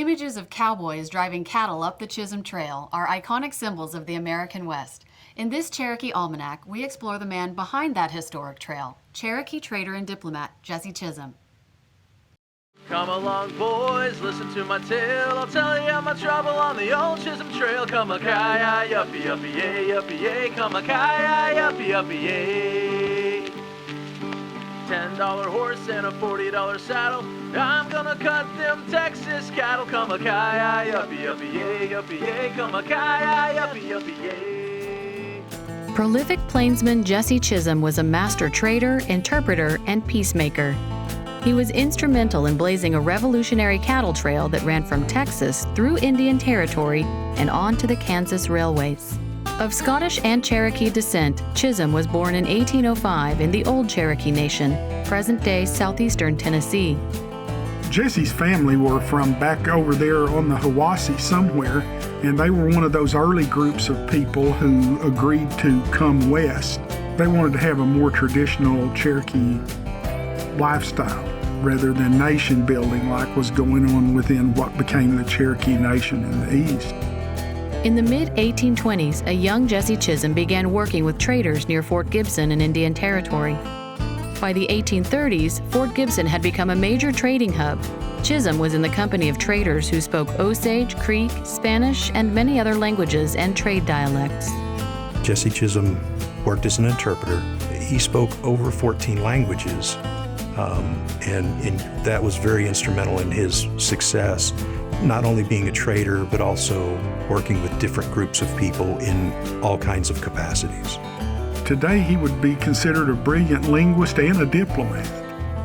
Images of cowboys driving cattle up the Chisholm Trail are iconic symbols of the American West. In this Cherokee Almanac, we explore the man behind that historic trail, Cherokee trader and diplomat Jesse Chisholm. Come along, boys, listen to my tale. I'll tell you my trouble on the old Chisholm Trail. Come a ki uppy uppy yay, uppy yay. Come a ki uppy uppy yay. $10 horse and a $40 saddle. I'm gonna cut them Texas cattle. Come a ki uppy uppy yay, uppy yay. Come a ki uppy uppy yay. Prolific plainsman Jesse Chisholm was a master trader, interpreter, and peacemaker. He was instrumental in blazing a revolutionary cattle trail that ran from Texas through Indian Territory and on to the Kansas railways. Of Scottish and Cherokee descent, Chisholm was born in 1805 in the old Cherokee Nation, present-day southeastern Tennessee. Jesse's family were from back over there on the Hiwassee somewhere, and they were one of those early groups of people who agreed to come west. They wanted to have a more traditional Cherokee lifestyle rather than nation building like was going on within what became the Cherokee Nation in the east. In the mid-1820s, a young Jesse Chisholm began working with traders near Fort Gibson in Indian Territory. By the 1830s, Fort Gibson had become a major trading hub. Chisholm was in the company of traders who spoke Osage, Creek, Spanish, and many other languages and trade dialects. Jesse Chisholm worked as an interpreter. He spoke over 14 languages. And that was very instrumental in his success, not only being a trader, but also working with different groups of people in all kinds of capacities. Today, he would be considered a brilliant linguist and a diplomat.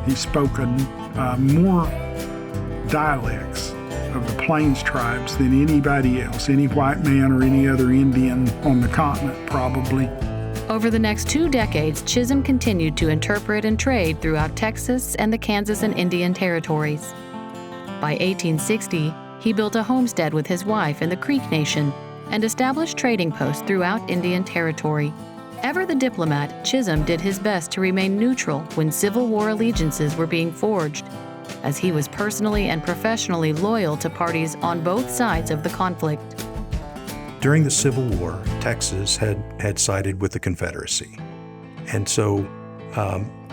He spoke more dialects of the Plains tribes than anybody else, any white man or any other Indian on the continent, probably. Over the next 2 decades, Chisholm continued to interpret and trade throughout Texas and the Kansas and Indian territories. By 1860, he built a homestead with his wife in the Creek Nation and established trading posts throughout Indian Territory. Ever the diplomat, Chisholm did his best to remain neutral when Civil War allegiances were being forged, as he was personally and professionally loyal to parties on both sides of the conflict. During the Civil War, Texas had sided with the Confederacy. And so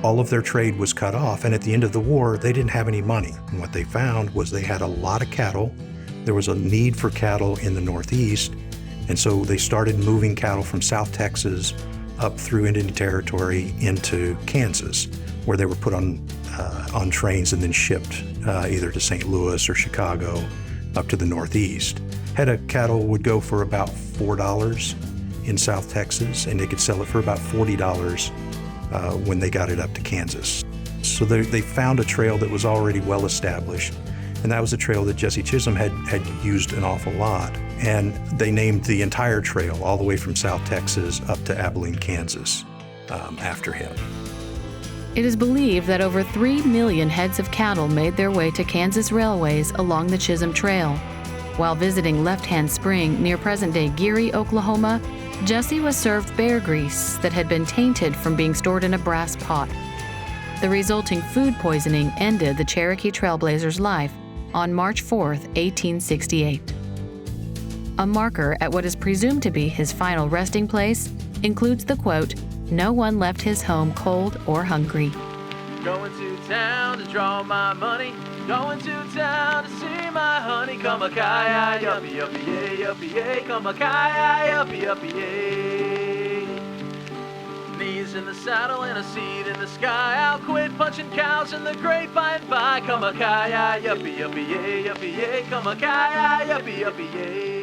all of their trade was cut off. And at the end of the war, they didn't have any money. And what they found was they had a lot of cattle. There was a need for cattle in the Northeast. And so they started moving cattle from South Texas up through Indian Territory into Kansas, where they were put on trains and then shipped either to St. Louis or Chicago up to the Northeast. Head of cattle would go for about $4 in South Texas, and they could sell it for about $40 when they got it up to Kansas. So they found a trail that was already well established, and that was a trail that Jesse Chisholm had used an awful lot. And they named the entire trail all the way from South Texas up to Abilene, Kansas, after him. It is believed that over 3 million heads of cattle made their way to Kansas railways along the Chisholm Trail. While visiting Left Hand Spring near present-day Geary, Oklahoma, Jesse was served bear grease that had been tainted from being stored in a brass pot. The resulting food poisoning ended the Cherokee Trailblazer's life on March 4, 1868. A marker at what is presumed to be his final resting place includes the quote, "No one left his home cold or hungry." Going to town to draw my money. Going to town to see my honey. Come a ki uppy uppy yay, uppy yay. Come a ki uppy uppy yay. Knees in the saddle and a seat in the sky. I'll quit punching cows in the grapevine by. Come a ki uppy uppy yay, uppy yay. Come a ki uppy uppy yay.